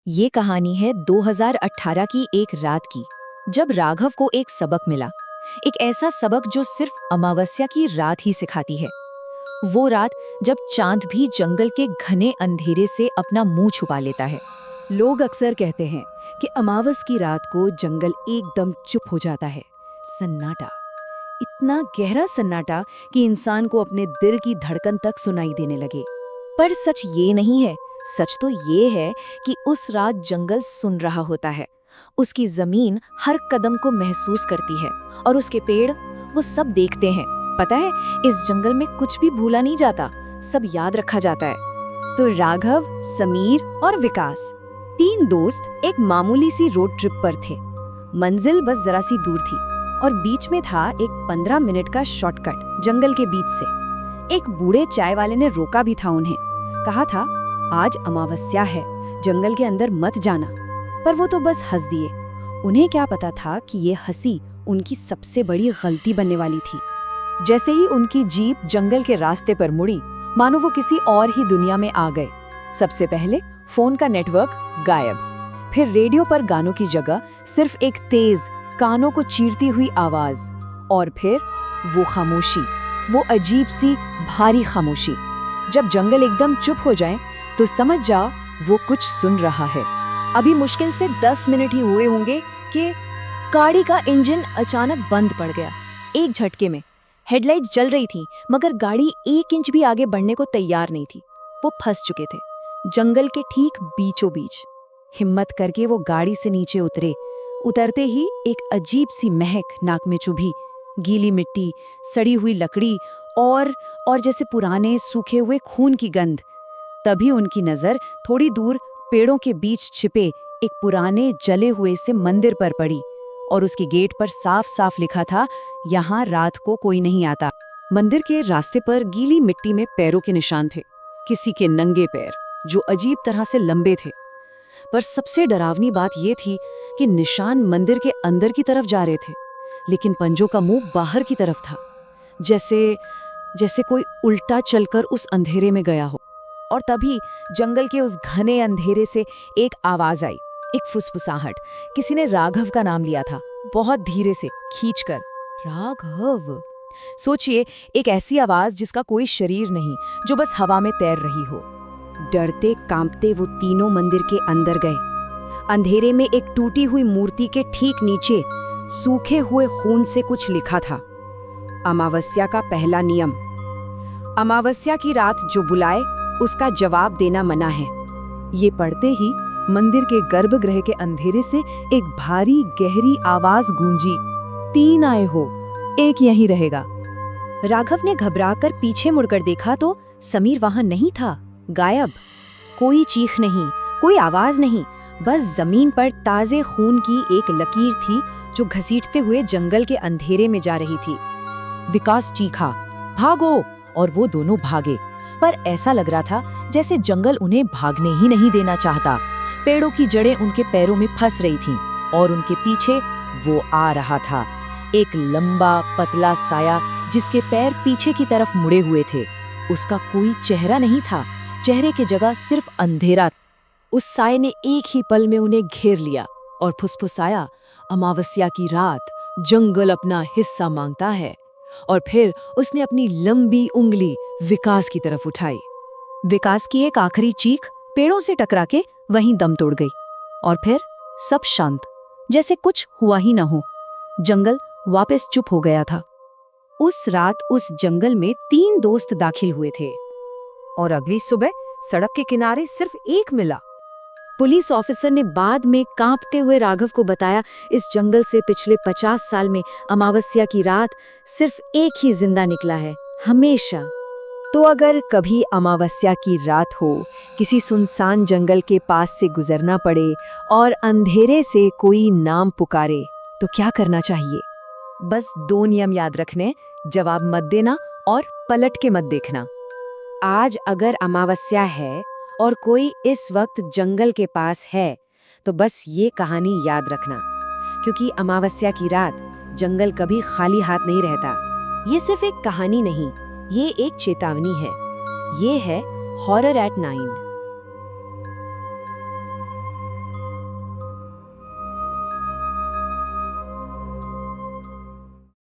ये कहानी है 2018 की एक रात की, जब राघव को एक सबक मिला। एक ऐसा सबक जो सिर्फ अमावस्या की रात ही सिखाती है। वो रात जब चांद भी जंगल के घने अंधेरे से अपना मुंह छुपा लेता है। लोग अक्सर कहते हैं कि अमावस की रात को जंगल एकदम चुप हो जाता है। सन्नाटा, इतना गहरा सन्नाटा कि इंसान को अपने दिल की धड़कन तक सुनाई देने लगे। पर सच ये नहीं है। सच तो ये है कि उस रात जंगल सुन रहा होता है। उसकी जमीन हर कदम को महसूस करती है और उसके पेड़ वो सब देखते हैं। पता है, इस जंगल में कुछ भी भूला नहीं जाता, सब याद रखा जाता है। तो राघव, समीर और विकास, तीन दोस्त एक मामूली सी रोड ट्रिप पर थे। मंजिल बस जरा सी दूर थी और बीच में था एक 15 मिनट का शॉर्टकट जंगल के बीच से। एक बूढ़े चाय वाले ने रोका भी था उन्हें। कहा था, आज अमावस्या है, जंगल के अंदर मत जाना। पर वो तो बस हंस दिए। उन्हें क्या पता था कि ये हंसी उनकी सबसे बड़ी गलती बनने वाली थी। जैसे ही उनकी जीप जंगल के रास्ते पर मुड़ी, मानो वो किसी और ही दुनिया में आ गए। सबसे पहले फोन का नेटवर्क गायब, फिर रेडियो पर गानों की जगह सिर्फ एक तेज, कानों को चीरती हुई आवाज, और फिर वो खामोशी, वो अजीब सी भारी खामोशी। जब जंगल एकदम चुप हो जाए तो समझ जाओ वो कुछ सुन रहा है। अभी मुश्किल से 10 मिनट ही हुए होंगे कि गाड़ी का इंजन अचानक बंद पड़ गया। एक झटके में हेडलाइट जल रही थी, मगर गाड़ी 1 इंच भी आगे बढ़ने को तैयार नहीं थी। वो फंस चुके थे जंगल के ठीक बीचों बीच। हिम्मत करके वो गाड़ी से नीचे उतरे। उतरते ही एक अजीब सी महक नाक में चुभी। गीली मिट्टी, सड़ी हुई लकड़ी और जैसे पुराने सूखे हुए खून की गंध। तभी उनकी नजर थोड़ी दूर पेड़ों के बीच छिपे एक पुराने जले हुए से मंदिर पर पड़ी, और उसके गेट पर साफ साफ लिखा था, यहाँ रात को कोई नहीं आता। मंदिर के रास्ते पर गीली मिट्टी में पैरों के निशान थे, किसी के नंगे पैर जो अजीब तरह से लंबे थे। पर सबसे डरावनी बात यह थी कि निशान मंदिर के अंदर की तरफ जा रहे थे, लेकिन पंजों का मुंह बाहर की तरफ था, जैसे कोई उल्टा चलकर उस अंधेरे में गया हो। और तभी जंगल के उस घने अंधेरे से एक आवाज आई, एक फुसफुसाहट। किसी ने राघव का नाम लिया था, बहुत धीरे से खींचकर। राघव। सोचिए, एक ऐसी आवाज जिसका कोई शरीर नहीं, जो बस हवा में तैर रही हो। डरते कांपते वो तीनों मंदिर के अंदर गए। अंधेरे में एक टूटी हुई मूर्ति के ठीक नीचे सूखे हुए खून से कुछ लिखा था, अमावस्या का पहला नियम। अमावस्या की रात जो बुलाए उसका जवाब देना मना है। ये पढ़ते ही मंदिर के गर्भगृह के अंधेरे से एक भारी गहरी आवाज गूंजी, 3 आए हो, एक यहीं रहेगा। राघव ने घबराकर पीछे मुड़कर देखा तो समीर वहां नहीं था, गायब। कोई चीख नहीं, कोई आवाज नहीं, बस जमीन पर ताजे खून की एक लकीर थी जो घसीटते हुए जंगल के अंधेरे में जा रही थी। विकास चीखा, भागो! और वो दोनों भागे, पर ऐसा लग रहा था जैसे जंगल उन्हें भागने ही नहीं देना चाहता। पेड़ों की जड़ें उनके पैरों में फंस रही थीं, और उनके पीछे वो आ रहा था, एक लंबा पतला साया जिसके पैर पीछे की तरफ मुड़े हुए थे। उसका कोई चेहरा नहीं था, चेहरे की जगह सिर्फ अंधेरा। उस साये ने एक ही पल में उन्हें घेर लिया और फुसफुसाया, अमावस्या की रात, जंगल अपना हिस्सा मांगता है। और फिर उसने अपनी लंबी उंगली विकास की तरफ उठाई। विकास की एक आखिरी चीख पेड़ों से टकरा के वहीं दम तोड़ गई, और फिर सब शांत, जैसे कुछ हुआ ही न हो। जंगल वापस चुप हो गया था। उस रात उस जंगल में 3 दोस्त दाखिल हुए थे, और अगली सुबह सड़क के किनारे सिर्फ एक मिला। पुलिस ऑफिसर ने बाद में कांपते हुए राघव को बताया, इस जंगल से पिछले 50 साल में अमावस्या की रात सिर्फ एक ही जिंदा निकला है, हमेशा। तो अगर कभी अमावस्या की रात हो, किसी सुनसान जंगल के पास से गुजरना पड़े और अंधेरे से कोई नाम पुकारे, तो क्या करना चाहिए? बस 2 नियम याद रखने, जवाब मत देना और पलट के मत देखना। आज अगर अमावस्या है और कोई इस वक्त जंगल के पास है, तो बस ये कहानी याद रखना, क्योंकि अमावस्या की रात जंगल कभी खाली हाथ नहीं रहता। ये सिर्फ एक कहानी नहीं, ये एक चेतावनी है। ये है हॉरर एट 9।